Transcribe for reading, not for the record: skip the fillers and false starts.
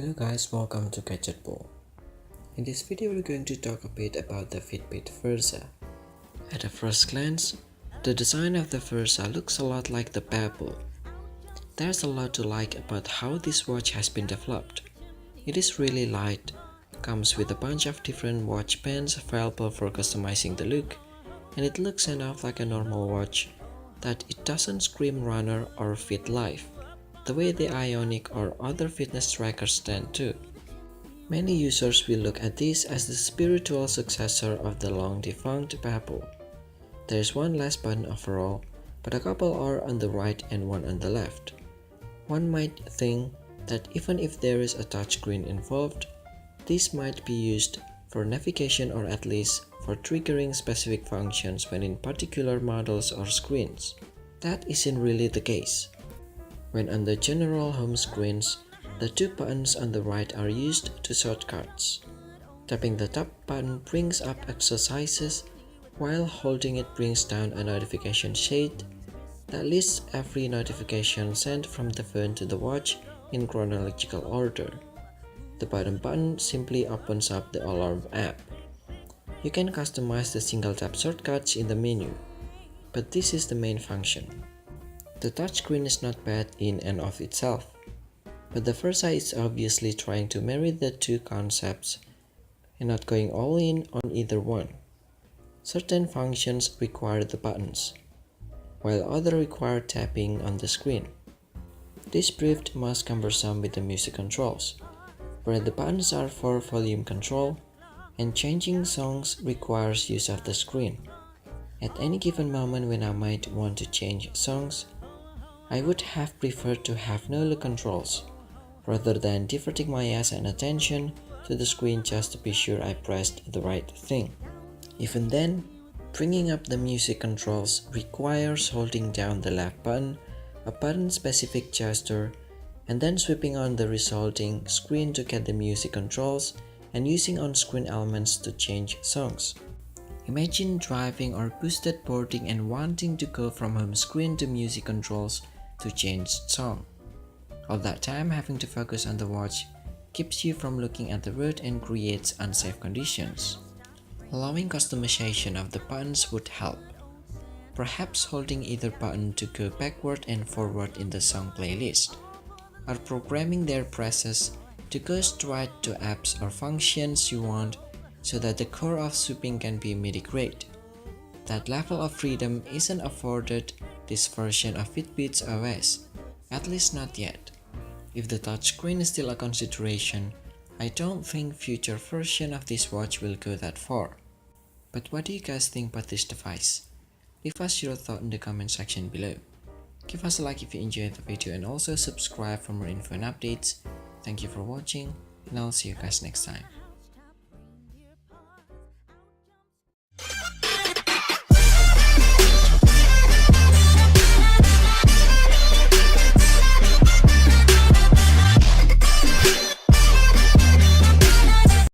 Hello guys, welcome to Gadget Pool. In this video we're going to talk a bit about the Fitbit Versa. At a first glance, the design of the Versa looks a lot like the Pebble. There's a lot to like about how this watch has been developed. It is really light, comes with a bunch of different watch bands available for customizing the look, and it looks enough like a normal watch that it doesn't scream runner or fit life, the way the Ionic or other fitness trackers tend to. Many users will look at this as the spiritual successor of the long-defunct Pebble. There is one less button overall, but a couple are on the right and one on the left. One might think that even if there is a touchscreen involved, this might be used for navigation or at least for triggering specific functions when in particular models or screens. That isn't really the case. When on the general home screens, the two buttons on the right are used to shortcuts. Tapping the top button brings up exercises, while holding it brings down a notification shade that lists every notification sent from the phone to the watch in chronological order. The bottom button simply opens up the alarm app. You can customize the single tap shortcuts in the menu, but this is the main function. The touchscreen is not bad in and of itself, but the Versa is obviously trying to marry the two concepts and not going all in on either one. Certain functions require the buttons, while others require tapping on the screen. This proved most cumbersome with the music controls, where the buttons are for volume control, and changing songs requires use of the screen. At any given moment when I might want to change songs, I would have preferred to have no look controls, rather than diverting my eyes and attention to the screen just to be sure I pressed the right thing. Even then, bringing up the music controls requires holding down the left button, a button-specific gesture, and then sweeping on the resulting screen to get the music controls and using on-screen elements to change songs. Imagine driving or boosted boarding and wanting to go from home screen to music controls to change song. All that time having to focus on the watch keeps you from looking at the road and creates unsafe conditions. Allowing customization of the buttons would help. Perhaps holding either button to go backward and forward in the song playlist, or programming their presses to go straight to apps or functions you want so that the core of sweeping can be MIDI-grade. That level of freedom isn't afforded this version of Fitbit's OS, at least not yet. If the touchscreen is still a consideration, I don't think future version of this watch will go that far. But what do you guys think about this device? Leave us your thought in the comment section below. Give us a like if you enjoyed the video and also subscribe for more info and updates. Thank you for watching, and I'll see you guys next time.